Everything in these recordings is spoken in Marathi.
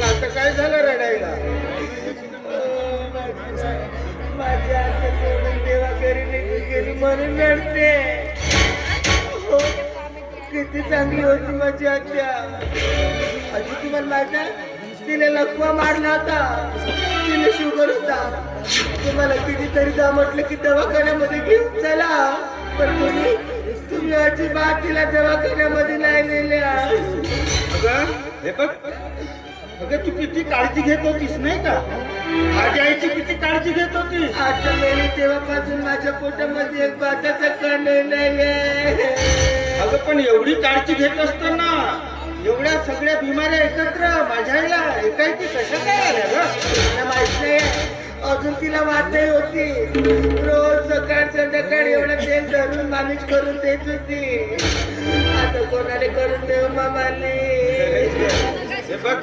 आता काय झालं रडायला? माझी आत्या सोडून देवा घरी निघून गेली म्हणून रडते. हो, किती चांगली होती माझी आत्या. आजी तुम्हाला माहित आहे तिने लकवा मारला होता, तिने शुगर होता. तुम्हाला कितीतरी जा म्हटलं की दवाखान्यामध्ये घेऊन चला, पण तुम्ही अजिबात तिला दवाखान्यामध्ये नाही नेल्या. अगं हे बघ, अगं तू किती काळजी घेत होतीस नाही का? माझ्या आईची किती काळजी घेत होतीस. आता मेली तेव्हापासून माझ्या पोटामध्ये एक भाताचा कण नाहीये. अगं पण एवढी काळजी घेत असताना एवढ्या सगळ्या बिमाऱ्या एकत्र माझ्या आईला एकाएकी कशा काय आल्या ग? मला माहित नाही, अजून तिला वाटही होती. रोज सकाळ संध्याकाळ एवढं तेल धरून मालिश करून देत होती. आता कोणाने करून देऊ मामाने. हे बघ,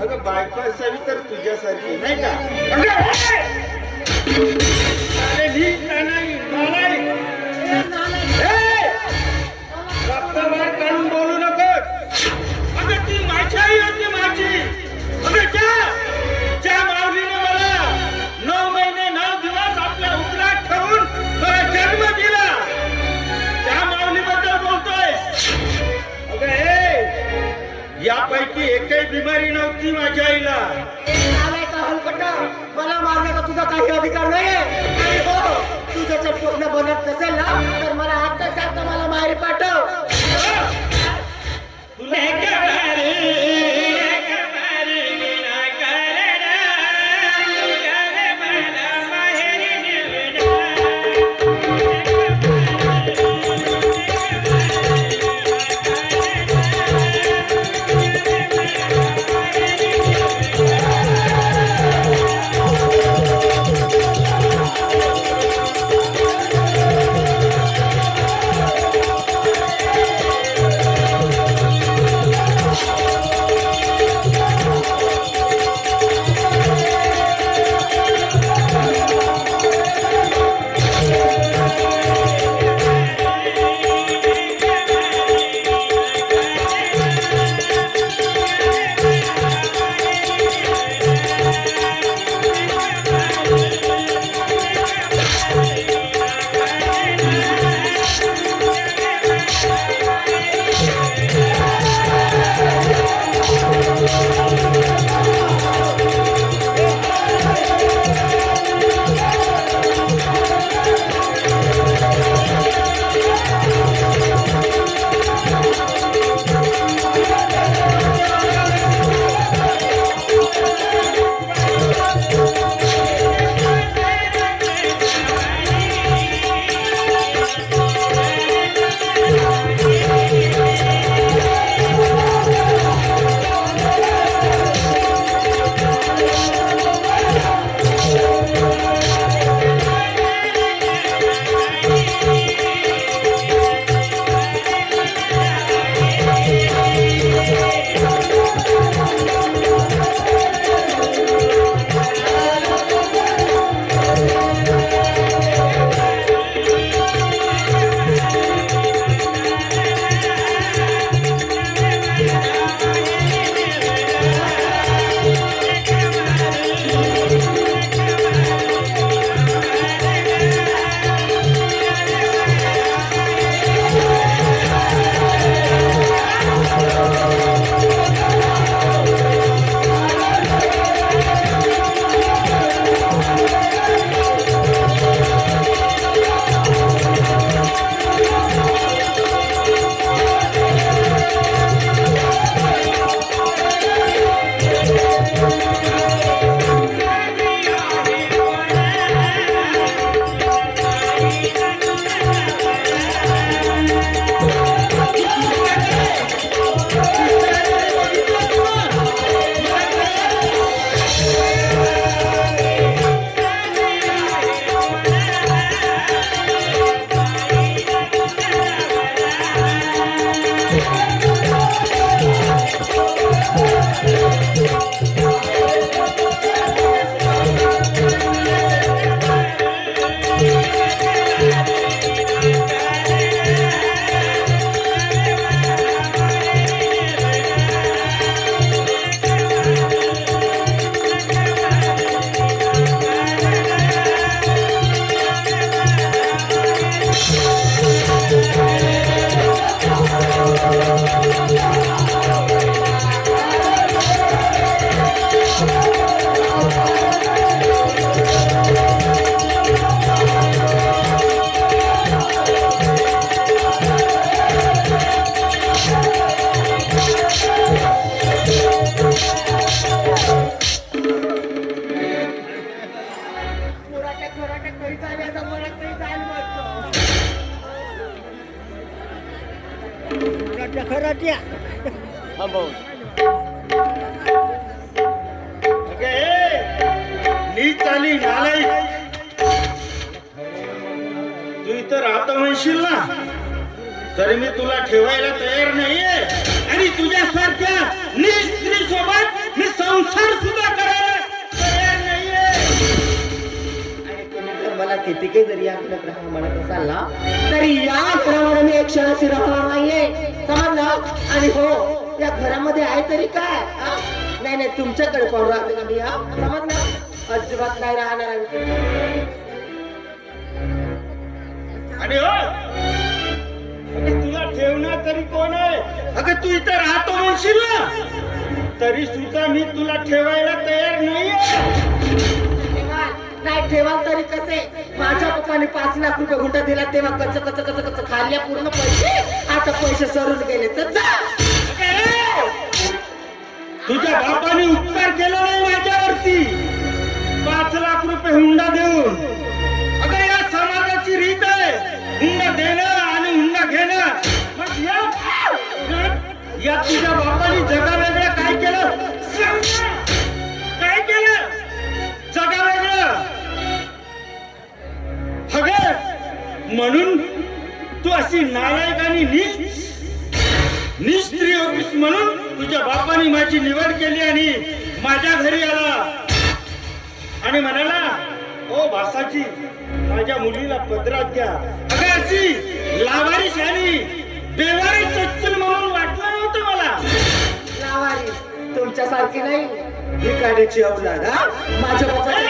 अगं बायको असावी तर तुझ्यासारखी नाही का? अरे नीट का नाही नालायक. रक्तवार काढून बोलू नकोस. अगं ती माझी आई होती माझी. अगं ज्या माऊलीने मला 9 महिने 9 दिवस आपल्या उदरात ठेवून मला जन्म दिला, त्या माऊलीबद्दल बोलतोय. अगं हे यापैकी एकही बिमारी नव्हती माझ्या आईला. मला मारण्याचा तुझा काही अधिकार नाहीये. हो, तुझं जर पूर्ण बनत नसेल ना तर मला आता मला माहेरी पाठव. आपल्या घराच्या घरी चालले आता मला तरी जायला वाटतं. घराच्या घरात या. नीच आली नालाई, तू इथं राहतो म्हणशील ना, तरी मी तुला ठेवायला तयार नाहीये. आणि तुझ्यासारख्या स्त्री सोबत मी संसार सुद्धा करायला तयार नाहीये. आणि तुम्ही जर मला किती काही जरी आपल्या ग्रह म्हणत असाल ना, तरी या घरामध्ये मी एक क्षणाची राहणार नाहीये, समजलं. आणि हो, या घरामध्ये आहे तरी काय, हा? नाही नाही, तुमच्याकडे पाहून राहते का मी, हा? समजलं, अजिबात नाही राहणार आहे. आणि हो, अगं तुला ठेवणार तरी कोण आहे? अगं तू इथं राहतो म्हणशील ना, तरी सुद्धा मी तुला ठेवायला तयार नाहीये. नाही ठेवाल तरी कसे? माझ्या पप्पाने 5 लाख रुपये गुंठा दिला तेव्हा कच कच कच कच खाल्ल्या पूर्ण पैसे. आता पैसे सरून गेले तर जा. तुझ्या बापाने उपकार केला नाही माझ्यावरती, 5 लाख रुपये हुंडा देऊन. अगं या समाजाची रीत आहे हुंडा देणं आणि हुंडा घेणं. मग या तुझ्या बापाने जगा वेगळं काय केलं? काय केलं जगा वेगळं? अगं म्हणून तू अशी नालायक आणि निस्त्री होतीस म्हणून तुझ्या बापाने माझी निवड केली आणि माझ्या घरी आला आणि म्हणाला, ओ भासाची माझ्या मुलीला पदरात घ्या. अगं अशी लावारिस आणि बेवारीस सच्चल म्हणून वाटलं नव्हतं मला. लावारिस तुमच्यासारखी नाही, भिकाऱ्याची अवलाद. हा, माझ्या बापाची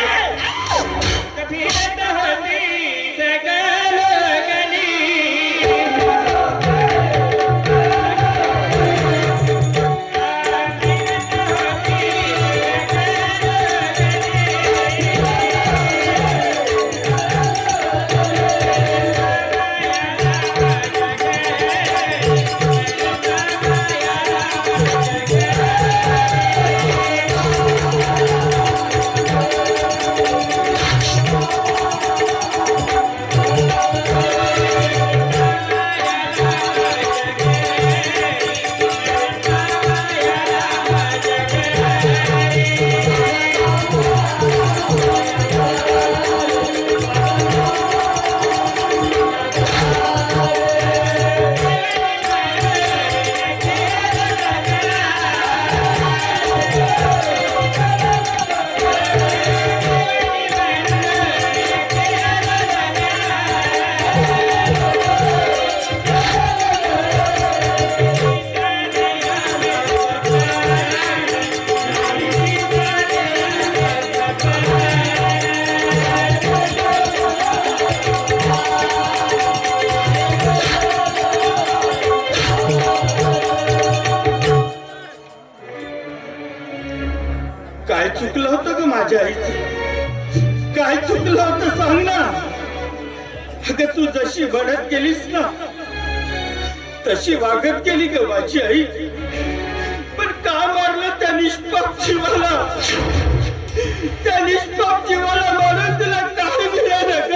काय चुकलं होतं ग माझ्या आईचं? काय चुकलं होतं सांग ना. अगं तू जशी बढत गेलीस ना, तशी वागत गेली ग माझी आई. पण का मारलं त्या निष्पाप जीवाला? त्या निष्पाप जीवाला मारून तुला काय मिळालं ग?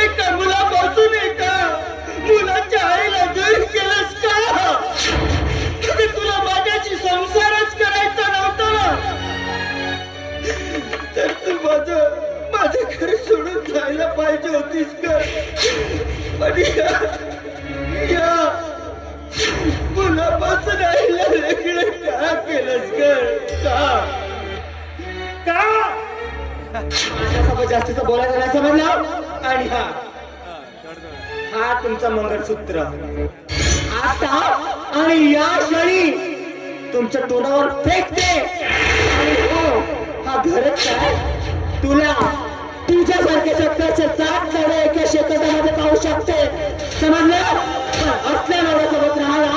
एका मुलापासून एका मुलाच्या आईला दूर केलंस का? तुला माझ्याशी संसारच करायचा नव्हता ना, तर तू माझं घर सोडून जायला पाहिजे होतीस का? पण या मुलापासून आईला वेगळं का केलंस का? माझ्यासोबत जास्तीचं बोलायचं नाही, समजलं. आणि हा तुमचं मंगळसूत्र आता आणि या क्षणी तुमच्या तोंडावर फेकते. आणि हो, हा घरच काय तुला तुझ्यासारखे 70-60 लढे एका शेतामध्ये पाहू शकते, समजलं. पण असल्या नवऱ्यासोबत राहायला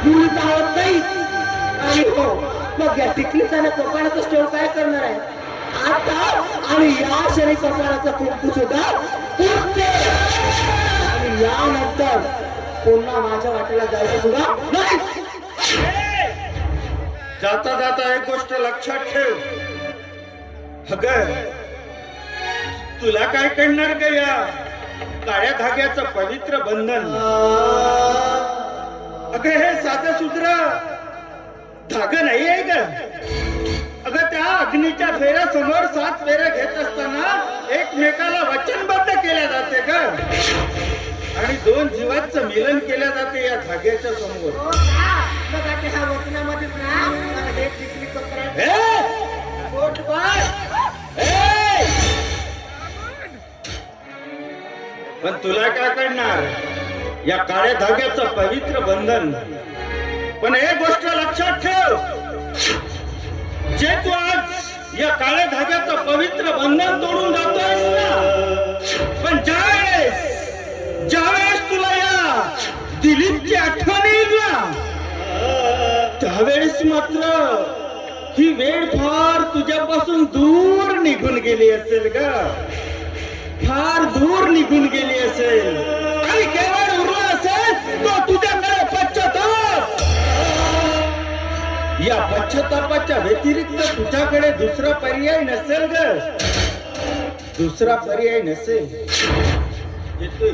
मुलीचा आवडत नाही. आणि हो, मग या टिकलीचा ना कपाळाचा स्टोर काय करणार आहे आता? आणि या क्षणी कपाळाचा कुंकू सुद्धा फुटते. आणि यानंतर पुन्हा माझ्या वाटेला जायचं सुद्धा नाही. जाता जाता एक गोष्ट लक्षात ठेव. अगं तुला काय कळणार का या काळ्या धाग्याचं पवित्र बंधन? अगं हे साधं सूत्र धाग नाही आहे का? अगं त्या अग्नीच्या फेऱ्यासमोर 7 फेऱ्या घेत असताना एकमेकाला वचनबद्ध केल्या जाते का? आणि 2 जीवांचं मिलन केल्या जाते या धाग्याच्या समोर. हो का? मग आता ह्या वचनामध्येच ना मला हे टिकली पत्र ए! ए! पण तुला काय करणार या काळ्या धाग्याचं पवित्र बंधन? पण एक गोष्ट लक्षात ठेव, जे तू आज या काळ्या धाग्याचं पवित्र बंधन तोडून जातोयस ना, पण ज्यावेळेस तुला या दिलीपची आठवण येईल ना, त्यावेळेस मात्र ही वेळ फार तुझ्यापासून दूर निघून गेली असेल का? फार दूर निघून गेली असेल आणि केवळ उरला असेल तो तुझ्याकडे पश्चाताप. या पश्चातापाच्या व्यतिरिक्त तुझ्याकडे दुसरा पर्याय नसेल ग, दुसरा पर्याय नसेल. येतोय